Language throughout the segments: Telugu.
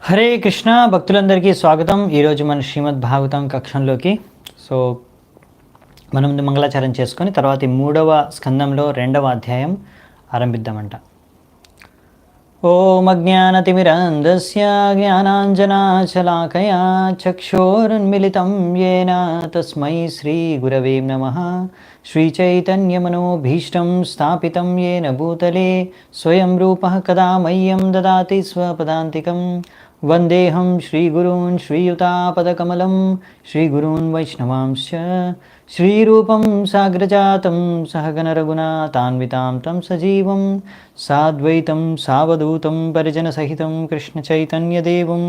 హరే కృష్ణ భక్తులందరికీ స్వాగతం. ఈరోజు మన శ్రీమద్ భాగవతం కక్షంలోకి మనం మంగళాచారం చేసుకొని తర్వాత మూడవ స్కందంలో రెండవ అధ్యాయం ఆరంభిద్దామంట. ఓం అజ్ఞానతిమిరంధస్య జ్ఞానాంజనాశలాకయా చక్షోరున్మిళితం యేన తస్మై శ్రీగురవే నమః. శ్రీచైతన్యమనోభీష్టం స్థాపితం యేన భూతలే స్వయం రూపః కదా మह्यं దదాతి స్వపదాంతికం. వందేహం శ్రీగురూన్ శ్రీయుతాపదకమలం శ్రీగురూన్ వైష్ణవాంశ్చ శ్రీరూపం సాగ్రజాతం సహగణ రఘునాథాన్వితాం తం సజీవం సాద్వైతం సావధూతం పరిజనసహితం కృష్ణచైతన్యదేవం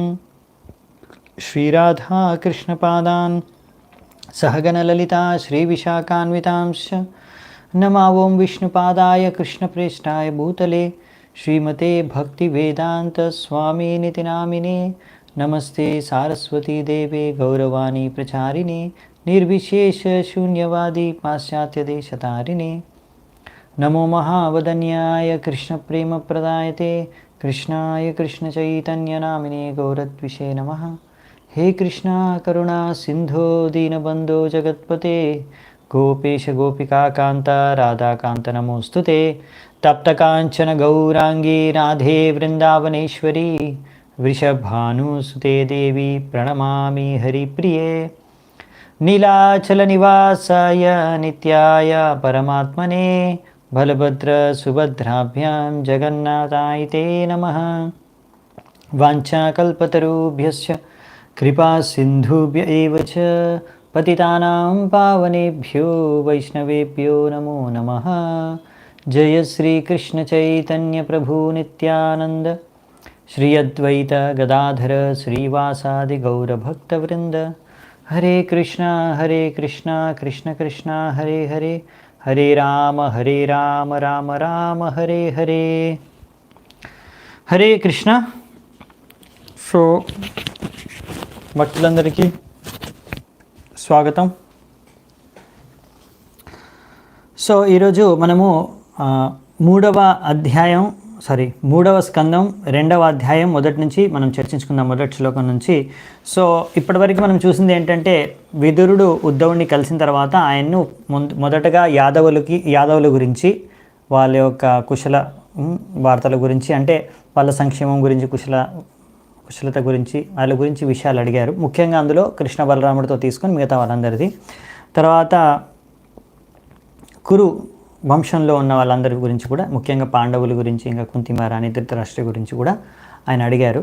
శ్రీరాధాకృష్ణపాదాన్ సహగణ లలితా శ్రీవిశాఖాన్వితాంశ్చ నమావోం విష్ణుపాదాయ కృష్ణప్రేష్టాయ భూతలే శ్రీమతే భక్తివేదాంత స్వామినితి నామినే. నమస్తే సారస్వతీ దేవే గౌరవాణి ప్రచారిణే నిర్విశేష శూన్యవాది పాశ్చాత్యదేశతారిణే. నమో మహావదన్యాయ కృష్ణప్రేమప్రదాయతే కృష్ణాయ కృష్ణచైతన్యనామినే గౌరద్విషే నమః. హే కృష్ణ కరుణా సింధో దీనబంధో జగత్పతే గోపేశ గోపికాకాంత రాధాకాంత నమోస్తుతే. తప్తకాంచన గౌరాంగీ రాధే వృందావనేశ్వరీ వృషభానుసుతే దేవి ప్రణమామి హరిప్రియే. నీలాచల నివాసాయ నిత్యాయ పరమాత్మనే బలభద్ర సుభద్రాభ్యాం జగన్నాథాయ తే నమః. వాంఛాకల్పతరుభ్యశ్చ కృపా సింధుభ్య ఏవ చ పతితానాం పావనేభ్యో వైష్ణవేభ్యో నమో నమః. జయ శ్రీ కృష్ణ చైతన్య ప్రభు నిత్యానంద శ్రీ అద్వైత గదాధర శ్రీవాసాది గౌరభక్తవృంద. హరే కృష్ణ కృష్ణ కృష్ణ హరే హరే హరే రామ రామ రామ హరే హరే. హరే కృష్ణ. సో భక్తులందరికీ స్వాగతం. సో ఈరోజు మనము మూడవ స్కందం రెండవ అధ్యాయం మొదటి నుంచి మనం చర్చించుకుందాం, మొదటి శ్లోకం నుంచి. సో ఇప్పటివరకు మనం చూసింది ఏంటంటే విదురుడు ఉద్ధవుడిని కలిసిన తర్వాత ఆయన్ను మొదటగా యాదవుల గురించి, వాళ్ళ యొక్క కుశల వార్తల గురించి, అంటే వాళ్ళ సంక్షేమం గురించి, కుశలత గురించి, వాళ్ళ గురించి విషయాలు అడిగారు. ముఖ్యంగా అందులో కృష్ణ బలరాముడితో తీసుకొని మిగతా వాళ్ళందరిది. తర్వాత కురు వంశంలో ఉన్న వాళ్ళందరి గురించి కూడా, ముఖ్యంగా పాండవుల గురించి, ఇంకా కుంతిమారాణి ధృతరాష్ట్ర గురించి కూడా ఆయన అడిగారు.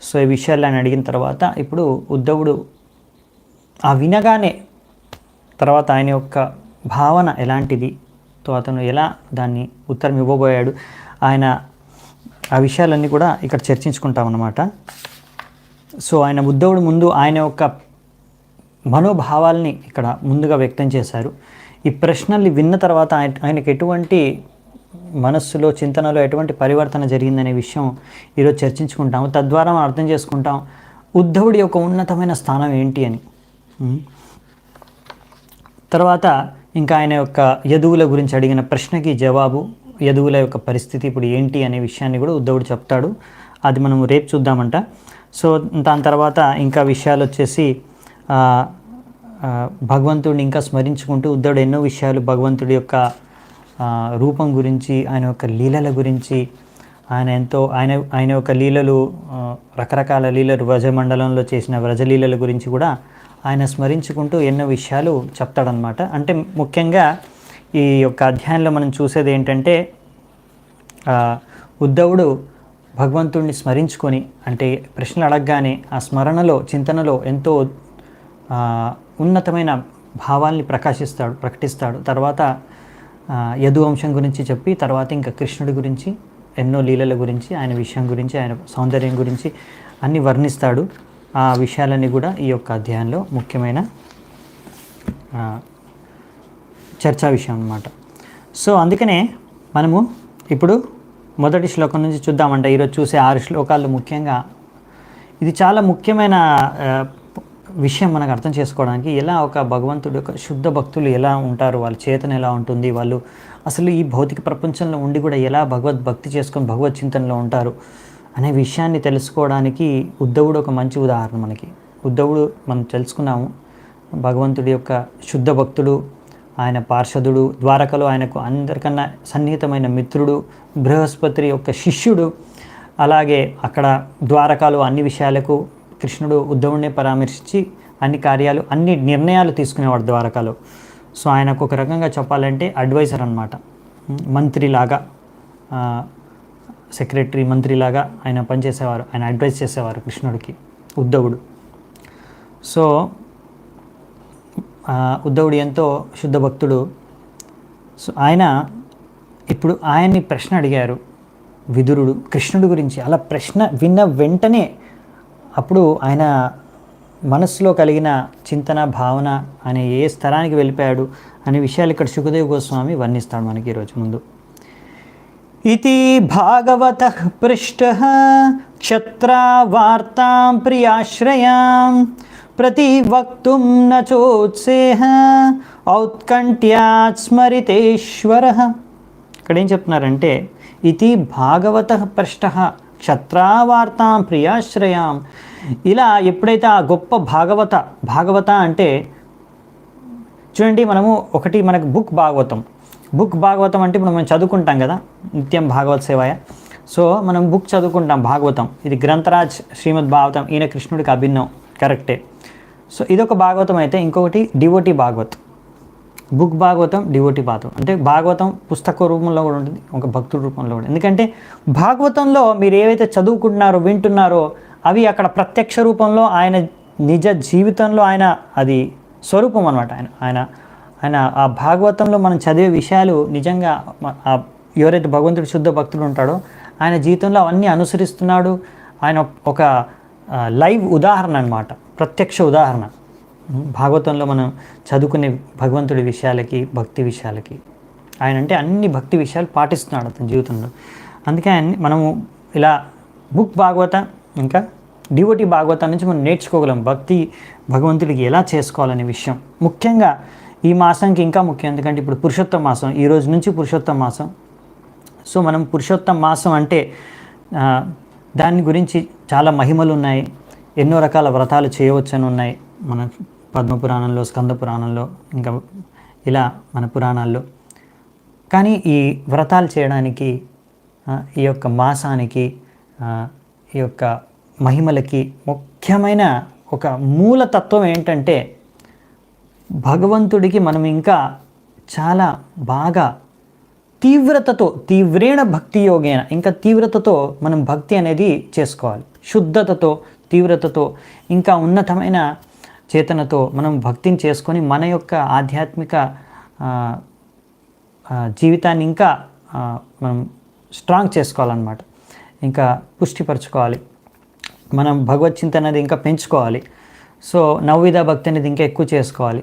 సో ఈ విషయాలు ఆయన అడిగిన తర్వాత ఇప్పుడు ఉద్ధవుడు ఆ వినగానే తర్వాత ఆయన యొక్క భావన ఎలాంటిది, తో అతను ఎలా దాన్ని ఉత్తరం ఇవ్వబోయాడు, ఆయన ఆ విషయాలన్నీ కూడా ఇక్కడ చర్చించుకుంటాం అన్నమాట. సో ఆయన ఉద్ధవుడు ముందు ఆయన యొక్క మనోభావాల్ని ఇక్కడ ముందుగా వ్యక్తం చేశారు. ఈ ప్రశ్నల్ని విన్న తర్వాత ఆయనకు ఎటువంటి మనస్సులో, చింతనలో ఎటువంటి పరివర్తన జరిగిందనే విషయం ఈరోజు చర్చించుకుంటాము. తద్వారా మనం అర్థం చేసుకుంటాం ఉద్ధవుడి యొక్క ఉన్నతమైన స్థానం ఏంటి అని. తర్వాత ఇంకా ఆయన యొక్క యదువుల గురించి అడిగిన ప్రశ్నకి జవాబు, యదువుల యొక్క పరిస్థితి ఇప్పుడు ఏంటి అనే విషయాన్ని కూడా ఉద్ధవుడు చెప్తాడు. అది మనం రేపు చూద్దామంట. సో దాని తర్వాత ఇంకా విషయాలు వచ్చేసి భగవంతుడిని ఇంకా స్మరించుకుంటూ ఉద్ధవుడు ఎన్నో విషయాలు భగవంతుడి యొక్క రూపం గురించి, ఆయన యొక్క లీలల గురించి, ఆయన యొక్క లీలలు, రకరకాల లీలలు, వ్రజమండలంలో చేసిన వ్రజలీలల గురించి కూడా ఆయన స్మరించుకుంటూ ఎన్నో విషయాలు చెప్తాడనమాట. అంటే ముఖ్యంగా ఈ యొక్క అధ్యాయంలో మనం చూసేది ఏంటంటే ఉద్ధవుడు భగవంతుడిని స్మరించుకొని, అంటే ప్రశ్నలు అడగగానే ఆ స్మరణలో, చింతనలో ఎంతో ఉన్నతమైన భావాల్ని ప్రకటిస్తాడు. తర్వాత యదువంశం గురించి చెప్పి, తర్వాత ఇంకా కృష్ణుడి గురించి, ఎన్నో లీలల గురించి, ఆయన విషయం గురించి, ఆయన సౌందర్యం గురించి అన్నీ వర్ణిస్తాడు. ఆ విషయాలన్నీ కూడా ఈ యొక్క అధ్యాయంలో ముఖ్యమైన చర్చా విషయం అన్నమాట. సో అందుకనే మనము ఇప్పుడు మొదటి శ్లోకం నుంచి చూద్దామంట. ఈరోజు చూసే 6 శ్లోకాలు ముఖ్యంగా ఇది చాలా ముఖ్యమైన విషయం మనకు అర్థం చేసుకోవడానికి. ఎలా ఒక భగవంతుడు యొక్క శుద్ధ భక్తులు ఎలా ఉంటారు, వాళ్ళ చేతన ఎలా ఉంటుంది, వాళ్ళు అసలు ఈ భౌతిక ప్రపంచంలో ఉండి కూడా ఎలా భగవద్భక్తి చేసుకొని భగవత్ చింతనలో ఉంటారు అనే విషయాన్ని తెలుసుకోవడానికి ఉద్ధవుడు ఒక మంచి ఉదాహరణ మనకి. ఉద్ధవుడు మనం తెలుసుకున్నాము, భగవంతుడి యొక్క శుద్ధ భక్తుడు, ఆయన పార్షదుడు, ద్వారకలో ఆయనకు అందరికన్నా సన్నిహితమైన మిత్రుడు, బృహస్పతి యొక్క శిష్యుడు. అలాగే అక్కడ ద్వారకాలో అన్ని విషయాలకు కృష్ణుడు ఉద్ధవుడిని పరామర్శించి అన్ని కార్యాలు, అన్ని నిర్ణయాలు తీసుకునేవాడు ద్వారకాలో. సో ఆయనకు ఒక రకంగా చెప్పాలంటే అడ్వైజర్ అన్నమాట, మంత్రిలాగా, సెక్రటరీ మంత్రిలాగా ఆయన పనిచేసేవారు, ఆయన అడ్వైజ్ చేసేవారు కృష్ణుడికి ఉద్ధవుడు. సో ఉద్ధవుడు ఎంతో శుద్ధ భక్తుడు. సో ఆయన ఇప్పుడు ఆయన్ని ప్రశ్న అడిగారు విదురుడు కృష్ణుడి గురించి. అలా ప్రశ్న విన్న వెంటనే అప్పుడు ఆయన మనస్సులో కలిగిన చింతన, భావన అనే ఏ స్థలానికి వెళ్ళిపోయాడు అనే విషయాలు ఇక్కడ శుకదేవ్ గోస్వామి వర్ణిస్తాడు మనకి ఈరోజు ముందు. ఇతి భాగవతః పృష్టః క్షత్రావార్తాం ప్రియాశ్రయాం ప్రతివక్తుం న చోత్సేహ ఔత్కంఠ్యాత్ స్మరితేశ్వరః. ఇక్కడ ఏం చెప్తున్నారంటే ఇతి భాగవతః పృష్టః క్షత్రావార్తాం ప్రియాశ్రయాం. ఇలా ఎప్పుడైతే ఆ గొప్ప భాగవత అంటే చూడండి, మనము ఒకటి మనకు బుక్ భాగవతం అంటే ఇప్పుడు మనం చదువుకుంటాం కదా, నిత్యం భాగవత సేవాయ. సో మనం బుక్ చదువుకుంటాం భాగవతం, ఇది గ్రంథరాజ్ శ్రీమద్ భాగవతం, ఈయన కృష్ణుడికి అభిన్నం, కరెక్టే. సో ఇదొక భాగవతం అయితే ఇంకొకటి devotee Bhagwat. Book Bhagavatam, devotee Bhagavatam. అంటే భాగవతం పుస్తక రూపంలో కూడా ఉంటుంది, ఒక భక్తుడి రూపంలో కూడా. ఎందుకంటే భాగవతంలో మీరు ఏవైతే చదువుకుంటున్నారో, వింటున్నారో అవి అక్కడ ప్రత్యక్ష రూపంలో ఆయన నిజ జీవితంలో ఆయన అది స్వరూపం అనమాట. ఆయన ఆ భాగవతంలో మనం చదివే విషయాలు నిజంగా ఎవరైతే భగవంతుడి శుద్ధ భక్తుడు ఉంటాడో ఆయన జీవితంలో అవన్నీ అనుసరిస్తున్నాడు. ఆయన ఒక లైవ్ ఉదాహరణ అన్నమాట, ప్రత్యక్ష ఉదాహరణ. భాగవతంలో మనం చదువుకునే భగవంతుడి విషయాలకి, భక్తి విషయాలకి ఆయన అంటే అన్ని భక్తి విషయాలు పాటిస్తున్నాడు అతని జీవితంలో. అందుకే మనము ఇలా బుక్ భాగవత ఇంకా డివోటీ భాగవతం నుంచి మనం నేర్చుకోగలం భక్తి భగవంతుడికి ఎలా చేసుకోవాలనే విషయం. ముఖ్యంగా ఈ మాసంకి ఇంకా ముఖ్యం, ఎందుకంటే ఇప్పుడు పురుషోత్తమ మాసం, ఈ రోజు నుంచి పురుషోత్తమ మాసం. సో మనం పురుషోత్తమ మాసం అంటే దాని గురించి చాలా మహిమలు ఉన్నాయి, ఎన్నో రకాల వ్రతాలు చేయవచ్చని ఉన్నాయి మన పద్మపురాణంలో, స్కంద పురాణంలో, ఇంకా ఇలా మన పురాణాల్లో. కానీ ఈ వ్రతాలు చేయడానికి, ఈ యొక్క మాసానికి, ఈ యొక్క మహిమలకి ముఖ్యమైన ఒక మూలతత్వం ఏంటంటే భగవంతుడికి మనం ఇంకా చాలా బాగా తీవ్రేణ భక్తి యోగేన, ఇంకా తీవ్రతతో మనం భక్తి అనేది చేసుకోవాలి. శుద్ధతతో, తీవ్రతతో, ఇంకా ఉన్నతమైన చేతనతో మనం భక్తిని చేసుకొని మన యొక్క ఆధ్యాత్మిక జీవితాన్ని ఇంకా మనం స్ట్రాంగ్ చేసుకోవాలన్నమాట, ఇంకా పుష్టిపరచుకోవాలి. మనం భగవత్ చింతన అనేది ఇంకా పెంచుకోవాలి. సో నవవిధ భక్తి అనేది ఇంకా ఎక్కువ చేసుకోవాలి.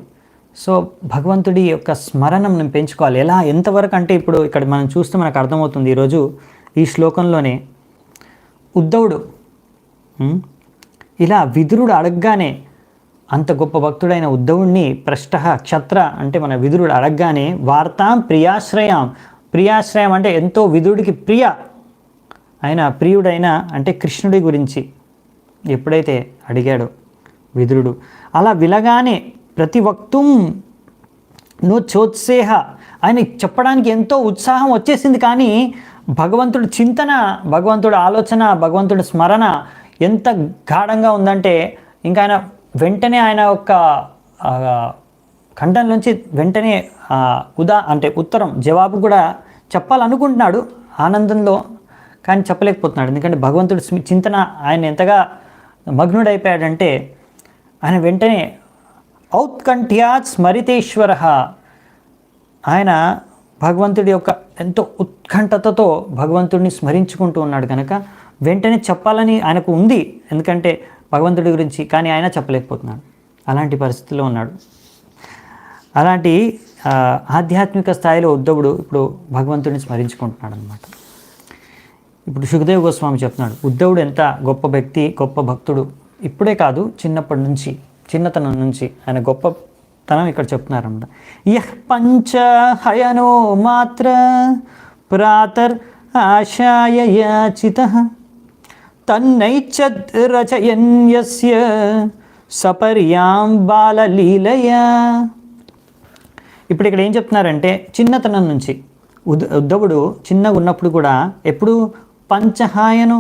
సో భగవంతుడి యొక్క స్మరణం మనం పెంచుకోవాలి. ఎలా, ఎంతవరకు అంటే ఇప్పుడు ఇక్కడ మనం చూస్తే మనకు అర్థమవుతుంది. ఈరోజు ఈ శ్లోకంలోనే ఉద్ధవుడు ఇలా విదురుడు అడగగానే, అంత గొప్ప భక్తుడైన ఉద్ధవుడిని క్షత్ర అంటే మన విదురుడు అడగగానే వార్తాం ప్రియాశ్రయం అంటే ఎంతో విదురుడికి ఆయన ప్రియుడైన అంటే కృష్ణుడి గురించి ఎప్పుడైతే అడిగాడో విదురుడు, అలా విలగానే ప్రతి వక్తుం నో చోత్సేహ, ఆయన చెప్పడానికి ఎంతో ఉత్సాహం వచ్చేసింది. కానీ భగవంతుడి చింతన, భగవంతుడి ఆలోచన, భగవంతుడి స్మరణ ఎంత గాఢంగా ఉందంటే ఇంకా ఆయన వెంటనే ఆయన యొక్క కంఠం నుంచి వెంటనే ఉత్తరం జవాబు కూడా చెప్పాలనుకుంటున్నాడు ఆనందంలో, కానీ చెప్పలేకపోతున్నాడు. ఎందుకంటే భగవంతుడి చింతన ఆయన ఎంతగా మగ్నుడైపోయాడంటే ఆయన వెంటనే ఔత్కంఠ్యాత్ స్మరితేశ్వర, ఆయన భగవంతుడి యొక్క ఎంతో ఉత్కంఠతతో భగవంతుడిని స్మరించుకుంటూ ఉన్నాడు కనుక వెంటనే చెప్పాలని ఆయనకు ఉంది, ఎందుకంటే భగవంతుడి గురించి, కానీ ఆయన చెప్పలేకపోతున్నాడు. అలాంటి పరిస్థితిలో ఉన్నాడు. అలాంటి ఆధ్యాత్మిక స్థాయిలో ఉద్ధవుడు ఇప్పుడు భగవంతుడిని స్మరించుకుంటున్నాడు అన్నమాట. ఇప్పుడు శుకదేవ్ గోస్వామి చెప్తున్నాడు ఉద్ధవుడు ఎంత గొప్ప వ్యక్తి, గొప్ప భక్తుడు. ఇప్పుడే కాదు, చిన్నప్పటి నుంచి, చిన్నతనం నుంచి ఆయన గొప్పతనం ఇక్కడ చెప్తున్నారన్నమాట. యః పంచ హయనో మాత్ర ప్రాతర్ ఆశాయ యాచితః తన్నైచ్చద్ రచయన్యస్య సపర్యాం బాలలీలయా. ఇప్పుడు ఇక్కడ ఏం చెప్తున్నారంటే చిన్నతనం నుంచి ఉద్ధవుడు చిన్నగా ఉన్నప్పుడు కూడా ఎప్పుడు పంచహాయను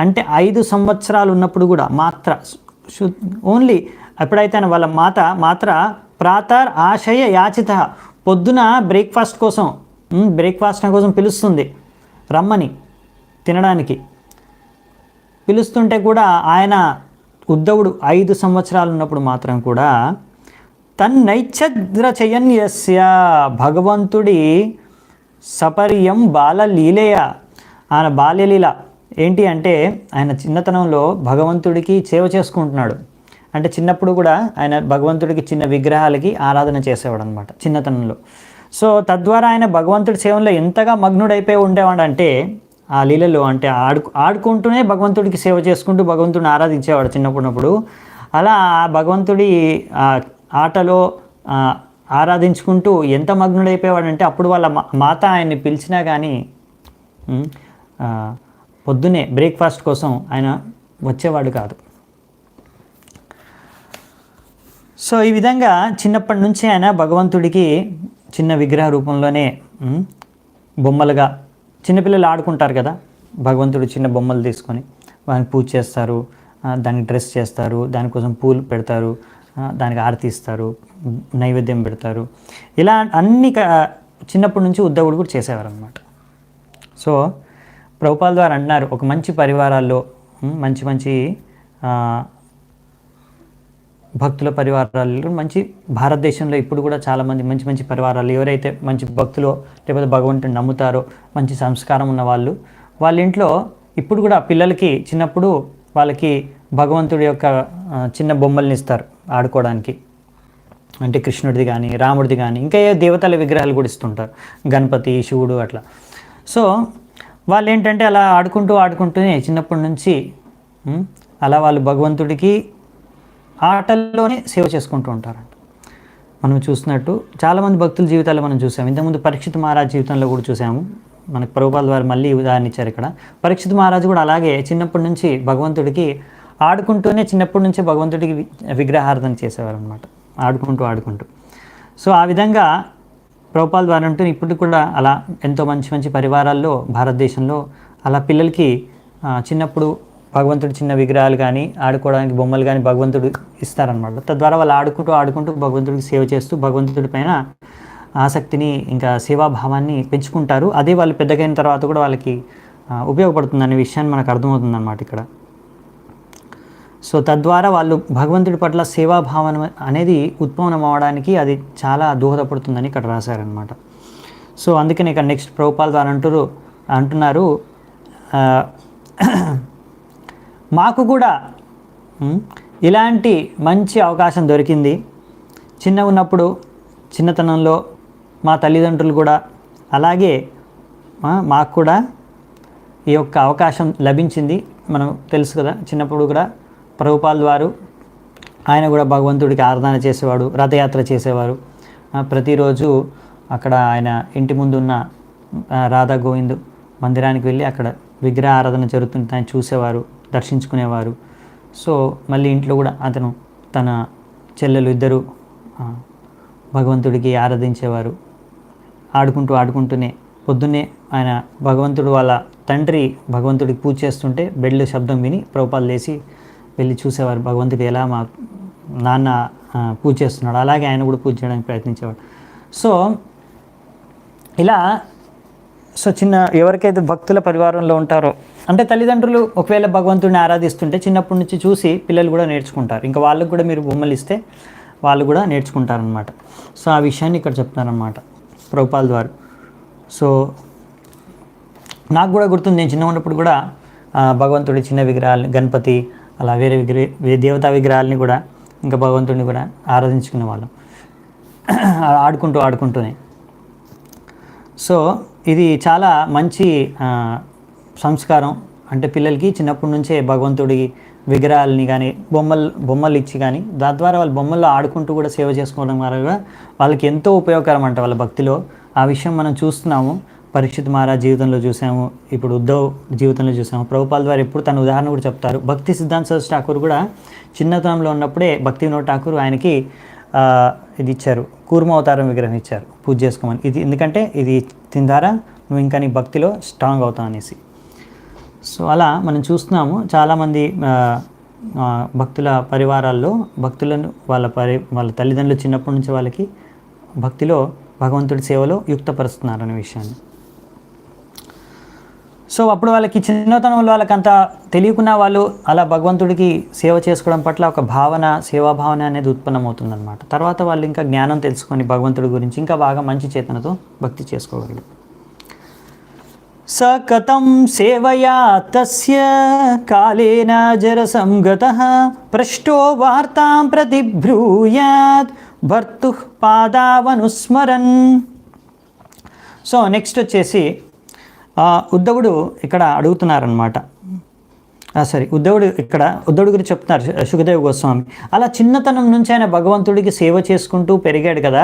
అంటే 5 సంవత్సరాలు ఉన్నప్పుడు కూడా మాత్ర ఓన్లీ ఎప్పుడైతే వాళ్ళ మాత్ర ప్రాతర్ ఆశయ యాచిత పొద్దున బ్రేక్ఫాస్ట్ కోసం పిలుస్తుంది, రమ్మని తినడానికి పిలుస్తుంటే కూడా ఆయన ఉద్ధవుడు 5 సంవత్సరాలు ఉన్నప్పుడు మాత్రం కూడా తన్నైచ్ఛద్రచయన్యస్య భగవంతుడి సపర్యం బాలలీలయ, ఆయన బాల్యలీల ఏంటి అంటే ఆయన చిన్నతనంలో భగవంతుడికి సేవ చేసుకుంటున్నాడు. అంటే చిన్నప్పుడు కూడా ఆయన భగవంతుడికి చిన్న విగ్రహాలకి ఆరాధన చేసేవాడు అనమాట చిన్నతనంలో. సో తద్వారా ఆయన భగవంతుడి సేవలో ఎంతగా మగ్నుడైపోయి ఉండేవాడు అంటే ఆ లీలలో అంటే ఆడుకుంటూనే భగవంతుడికి సేవ చేసుకుంటూ భగవంతుడిని ఆరాధించేవాడు చిన్నప్పుడు. అలా భగవంతుడి ఆటలో ఆరాధించుకుంటూ ఎంత మగ్నుడైపోయేవాడంటే అప్పుడు వాళ్ళ మాత ఆయన్ని పిలిచినా కానీ పొద్దున్నే బ్రేక్ఫాస్ట్ కోసం ఆయన వచ్చేవాడు కాదు. సో ఈ విధంగా చిన్నప్పటి నుంచి ఆయన భగవంతుడికి చిన్న విగ్రహ రూపంలోనే బొమ్మలుగా చిన్నపిల్లలు ఆడుకుంటారు కదా, భగవంతుడు చిన్న బొమ్మలు తీసుకొని వానికి పూజ చేస్తారు, దానికి డ్రెస్ చేస్తారు, దానికోసం పూలు పెడతారు, దానికి ఆరతి ఇస్తారు, నైవేద్యం పెడతారు. ఇలా అన్ని చిన్నప్పటి నుంచి ఉద్ధవుడు కూడా చేసేవారు అనమాట. సో ప్రభుపాల ద్వారా అంటున్నారు ఒక మంచి పరివారాల్లో మంచి భక్తుల పరివారాలు మంచి భారతదేశంలో ఇప్పుడు కూడా చాలామంది మంచి పరివారాలు ఎవరైతే మంచి భక్తులు లేకపోతే భగవంతుని నమ్ముతారో మంచి సంస్కారం ఉన్న వాళ్ళ ఇంట్లో ఇప్పుడు కూడా పిల్లలకి చిన్నప్పుడు వాళ్ళకి భగవంతుడి యొక్క చిన్న బొమ్మల్ని ఇస్తారు ఆడుకోవడానికి. అంటే కృష్ణుడిది కానీ రాముడిది కానీ ఇంకా ఏ దేవతల విగ్రహాలు కూడా ఇస్తుంటారు, గణపతి శివుడు అట్లా. సో వాళ్ళు ఏంటంటే అలా ఆడుకుంటూనే చిన్నప్పటి నుంచి అలా వాళ్ళు భగవంతుడికి ఆటల్లోనే సేవ చేసుకుంటూ ఉంటారంట. మనం చూసినట్టు చాలామంది భక్తుల జీవితాల్లో మనం చూసాము. ఇంతకుముందు పరీక్షిత్ మహారాజ్ జీవితంలో కూడా చూసాము. మనకు ప్రభుపాల ద్వారా మళ్ళీ ఉదాహరణ ఇచ్చారు ఇక్కడ. పరీక్షిత్ మహారాజు కూడా అలాగే చిన్నప్పటి నుంచి భగవంతుడికి ఆడుకుంటూనే చిన్నప్పటి నుంచే భగవంతుడికి విగ్రహారాధన చేసేవారు అనమాట, ఆడుకుంటూ. సో ఆ విధంగా ప్రభుపాల ద్వారా అంటూ ఇప్పుడు కూడా అలా ఎంతో మంచి పరివారాల్లో భారతదేశంలో అలా పిల్లలకి చిన్నప్పుడు భగవంతుడు చిన్న విగ్రహాలు కానీ ఆడుకోవడానికి బొమ్మలు కానీ భగవంతుడు ఇస్తారనమాట. తద్వారా వాళ్ళు ఆడుకుంటూ భగవంతుడికి సేవ చేస్తూ భగవంతుడి పైన ఆసక్తిని ఇంకా సేవాభావాన్ని పెంచుకుంటారు. అదే వాళ్ళు పెద్దగైన తర్వాత కూడా వాళ్ళకి ఉపయోగపడుతుందనే విషయాన్ని మనకు అర్థమవుతుందన్నమాట ఇక్కడ. సో తద్వారా వాళ్ళు భగవంతుడి పట్ల సేవాభావం అనేది ఉత్పన్నం అవ్వడానికి అది చాలా దోహదపడుతుందని ఇక్కడ రాశారనమాట. సో అందుకని ఇక్కడ నెక్స్ట్ ప్రభుపాల ద్వారా అంటున్నారు మాకు కూడా ఇలాంటి మంచి అవకాశం దొరికింది. చిన్నతనంలో మా తల్లిదండ్రులు కూడా అలాగే మాకు కూడా ఈ యొక్క అవకాశం లభించింది. మనం తెలుసు కదా, చిన్నప్పుడు కూడా ప్రభుపాల వారు ఆయన కూడా భగవంతుడికి ఆరాధన చేసేవాడు, రథయాత్ర చేసేవారు. ప్రతిరోజు అక్కడ ఆయన ఇంటి ముందు ఉన్న రాధా గోవింద్ మందిరానికి వెళ్ళి అక్కడ విగ్రహ ఆరాధన జరుగుతుంది ఆయన చూసేవారు, దర్శించుకునేవారు. సో మళ్ళీ ఇంట్లో కూడా అతను తన చెల్లెలు ఇద్దరు భగవంతుడికి ఆరాధించేవారు. ఆడుకుంటూనే పొద్దున్నే ఆయన భగవంతుడు వాళ్ళ తండ్రి భగవంతుడికి పూజ చేస్తుంటే బెడ్ల శబ్దం విని ప్రభుపాలు లేచి వెళ్ళి చూసేవారు భగవంతుడు ఎలా మా నాన్న పూజ చేస్తున్నాడు, అలాగే ఆయన కూడా పూజ చేయడానికి ప్రయత్నించేవాడు. సో ఇలా ఎవరికైతే భక్తుల పరివారంలో ఉంటారో అంటే తల్లిదండ్రులు ఒకవేళ భగవంతుడిని ఆరాధిస్తుంటే చిన్నప్పటి నుంచి చూసి పిల్లలు కూడా నేర్చుకుంటారు. ఇంకా వాళ్ళకు కూడా మీరు బొమ్మలు ఇస్తే వాళ్ళు కూడా నేర్చుకుంటారనమాట. సో ఆ విషయాన్ని ఇక్కడ చెప్తున్నారనమాట ప్రభుపాల ద్వారా. సో నాకు కూడా గుర్తుంది, నేను చిన్న ఉన్నప్పుడు కూడా భగవంతుడి చిన్న విగ్రహాలని గణపతి అలా వేరే దేవతా విగ్రహాలని కూడా ఇంకా భగవంతుడిని కూడా ఆరాధించుకునే వాళ్ళం ఆడుకుంటూనే. సో ఇది చాలా మంచి సంస్కారం. అంటే పిల్లలకి చిన్నప్పటి నుంచే భగవంతుడి విగ్రహాలని కానీ బొమ్మలు ఇచ్చి కానీ దాని ద్వారా వాళ్ళ బొమ్మల్లో ఆడుకుంటూ కూడా సేవ చేసుకోవడం ద్వారా వాళ్ళకి ఎంతో ఉపయోగకరం అంట వాళ్ళ భక్తిలో. ఆ విషయం మనం చూస్తున్నాము. పరీక్షిత్ మహారాజ్ జీవితంలో చూసాము, ఇప్పుడు ఉద్ధవ్ జీవితంలో చూసాము. ప్రభుపాల్ ద్వారా ఎప్పుడు తన ఉదాహరణ కూడా చెప్తారు. భక్తి సిద్ధాంత సరస్వతి ఠాకూర్ కూడా చిన్నతనంలో ఉన్నప్పుడే భక్తి వినోద్ ఠాకూర్ ఆయనకి ఇది ఇచ్చారు, కూర్మ అవతారం విగ్రహం ఇచ్చారు పూజ చేసుకోమని. ఇది ఎందుకంటే ఇది దీని ద్వారా నువ్వు ఇంకా నీ భక్తిలో స్ట్రాంగ్ అవుతావు అనేసి. సో అలా మనం చూస్తున్నాము చాలామంది భక్తుల పరివారాల్లో భక్తులను వాళ్ళ తల్లిదండ్రులు చిన్నప్పటి నుంచి వాళ్ళకి భక్తిలో భగవంతుడి సేవలో యుక్తపరుస్తున్నారనే విషయాన్ని. సో అప్పుడు వాళ్ళకి చిన్నతనంలో వాళ్ళకంత తెలియకున్నా వాళ్ళు అలా భగవంతుడికి సేవ చేసుకోవడం పట్ల ఒక భావన, సేవాభావన అనేది ఉత్పన్నమవుతుందన్నమాట. తర్వాత వాళ్ళు ఇంకా జ్ఞానం తెలుసుకొని భగవంతుడి గురించి ఇంకా బాగా మంచి చేతనతో భక్తి చేసుకోగలరు. స కథం సేవయా తస్య కాలేన జరసంగతః పృష్టో వార్తాం ప్రతిబ్రూయాత్ భర్తుః పాదావనుస్మరన్. సో నెక్స్ట్ వచ్చేసి ఉద్ధవుడు ఇక్కడ అడుగుతున్నారనమాట. ఉద్ధవుడి గురించి చెప్తున్నారు సుఖదేవ్ గోస్వామి. అలా చిన్నతనం నుంచి ఆయన భగవంతుడికి సేవ చేసుకుంటూ పెరిగాడు కదా,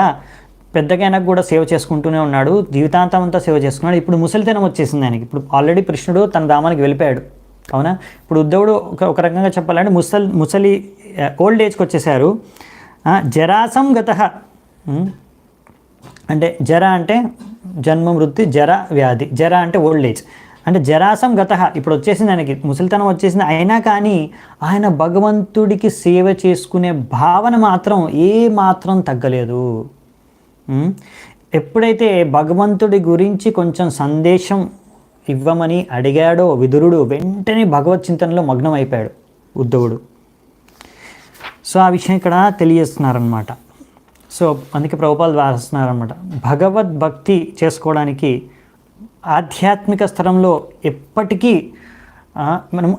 పెద్దగైనా కూడా సేవ చేసుకుంటూనే ఉన్నాడు, జీవితాంతం అంతా సేవ చేసుకున్నాడు. ఇప్పుడు ముసలితనం వచ్చేసింది ఆయనకి. ఇప్పుడు ఆల్రెడీ కృష్ణుడు తన ధామానికి వెళ్ళిపోయాడు, అవునా. ఇప్పుడు ఉద్ధవుడు ఒక రకంగా చెప్పాలంటే ముసలి ఓల్డ్ ఏజ్కి వచ్చేసారు. జరాసం గతః అంటే జర అంటే జన్మ మృత్యు, జర వ్యాధి, జర అంటే ఓల్డ్ ఏజ్ అంటే జరాసం గతః ఇప్పుడు వచ్చేసింది ఆయనకి, ముసలితనం వచ్చేసింది. అయినా కానీ ఆయన భగవంతుడికి సేవ చేసుకునే భావన మాత్రం ఏ మాత్రం తగ్గలేదు. ఎప్పుడైతే భగవంతుడి గురించి కొంచెం సందేశం ఇవ్వమని అడిగాడో విదురుడు, వెంటనే భగవత్ చింతనలో మగ్నం అయిపోయాడు ఉద్ధవుడు. సో ఆ విషయం ఇక్కడ తెలియజేస్తున్నారనమాట. సో అందుకే ప్రభుపాల్ రాస్తున్నారనమాట, భగవద్భక్తి చేసుకోవడానికి ఆధ్యాత్మిక స్థలంలో ఎప్పటికీ మనం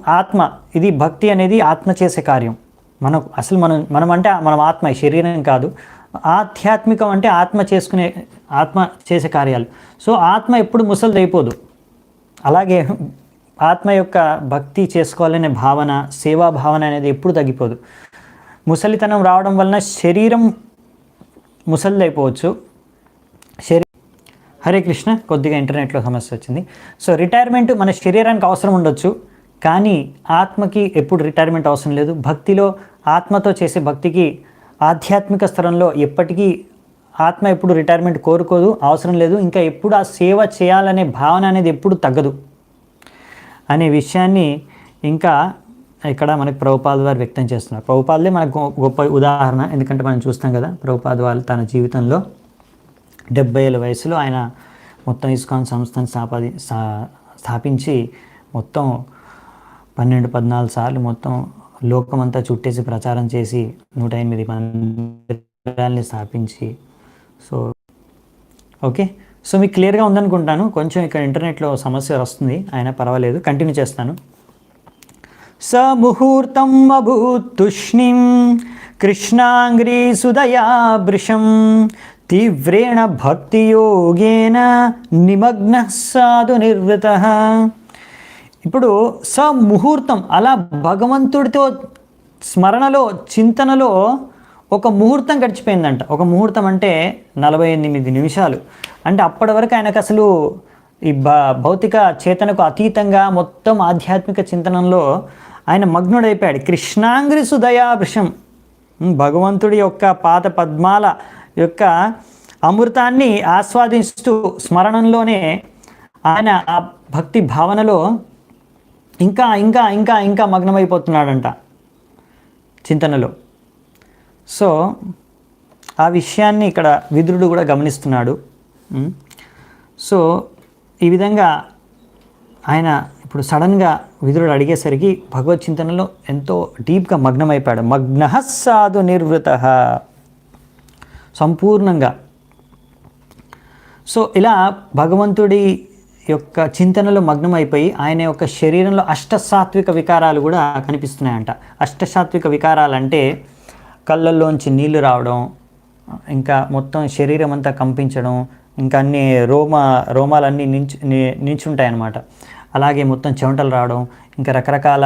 ఇది భక్తి అనేది ఆత్మ చేసే కార్యం. మనం అంటే మనం ఆత్మ, శరీరం కాదు. ఆధ్యాత్మికం అంటే ఆత్మ చేసే కార్యాలు. సో ఆత్మ ఎప్పుడు ముసలిదైపోదు. అలాగే ఆత్మ యొక్క భక్తి చేసుకోవాలనే భావన, సేవా భావన అనేది ఎప్పుడు తగ్గిపోదు. ముసలితనం రావడం వలన శరీరం ముసలిదైపోవచ్చు. హరే కృష్ణ, కొద్దిగా ఇంటర్నెట్లో సమస్య వచ్చింది. సో రిటైర్మెంట్ మన శరీరానికి అవసరం ఉండొచ్చు, కానీ ఆత్మకి ఎప్పుడు రిటైర్మెంట్ అవసరం లేదు. భక్తిలో ఆత్మతో చేసే భక్తికి ఆధ్యాత్మిక స్థలంలో ఎప్పటికీ ఆత్మ ఎప్పుడు రిటైర్మెంట్ కోరుకోదు, అవసరం లేదు. ఇంకా ఎప్పుడు ఆ సేవ చేయాలనే భావన అనేది ఎప్పుడు తగ్గదు అనే విషయాన్ని ఇంకా ఇక్కడ మనకు ప్రభుపాద వారు వ్యక్తం చేస్తున్నారు. ప్రభుపాదే మనకు గొప్ప ఉదాహరణ. ఎందుకంటే మనం చూస్తాం కదా, ప్రభుపాద వాళ్ళు తన జీవితంలో 70 ఏళ్ళ వయసులో ఆయన మొత్తం ఇస్కాన్ సంస్థను స్థాపించి మొత్తం 12-14 సార్లు మొత్తం లోకమంతా చుట్టేసి ప్రచారం చేసి 108 మందిరాల్ని స్థాపించి. సో ఓకే, సో మీకు క్లియర్గా ఉందనుకుంటాను. కొంచెం ఇక్కడ ఇంటర్నెట్లో సమస్య వస్తుంది, అయినా పర్వాలేదు, కంటిన్యూ చేస్తాను. స ముహూర్తం అభూత్ తుష్ణిం కృష్ణాంగ్రీ సుదయా భృశం తీవ్రేణ భక్తియోగేన నిమగ్న సాధు నిర్వృతః. ఇప్పుడు ముహూర్తం అలా భగవంతుడితో స్మరణలో, చింతనలో ఒక ముహూర్తం గడిచిపోయిందంట. ఒక ముహూర్తం అంటే 48 నిమిషాలు. అంటే అప్పటి వరకు ఆయనకు అసలు ఈ భౌతిక చేతనకు అతీతంగా మొత్తం ఆధ్యాత్మిక చింతనంలో ఆయన మగ్నుడైపోయాడు. కృష్ణాంగ్రి సుదయాభృశం, భగవంతుడి యొక్క పాద పద్మాల యొక్క అమృతాన్ని ఆస్వాదిస్తూ స్మరణంలోనే ఆయన ఆ భక్తి భావనలో ఇంకా ఇంకా ఇంకా ఇంకా మగ్నమైపోతున్నాడంట చింతనలో. సో ఆ విషయాన్ని ఇక్కడ విదురుడు కూడా గమనిస్తున్నాడు. సో ఈ విధంగా ఆయన ఇప్పుడు సడన్గా విదురుడు అడిగేసరికి భగవత్ చింతనలో ఎంతో డీప్గా మగ్నమైపోయాడు. మగ్నః సాధు నిర్వృతః, సంపూర్ణంగా. సో ఇలా భగవంతుడి యొక్క చింతనలో మగ్నమైపోయి ఆయన యొక్క శరీరంలో అష్టసాత్విక వికారాలు కూడా కనిపిస్తున్నాయంట. అష్టసాత్విక వికారాలు అంటే కళ్ళల్లోంచి నీళ్లు రావడం, ఇంకా మొత్తం శరీరం అంతా కంపించడం, ఇంకా అన్ని రోమాలన్నీ నించుంటాయన్నమాట. అలాగే మొత్తం చెమటలు రావడం, ఇంకా రకరకాల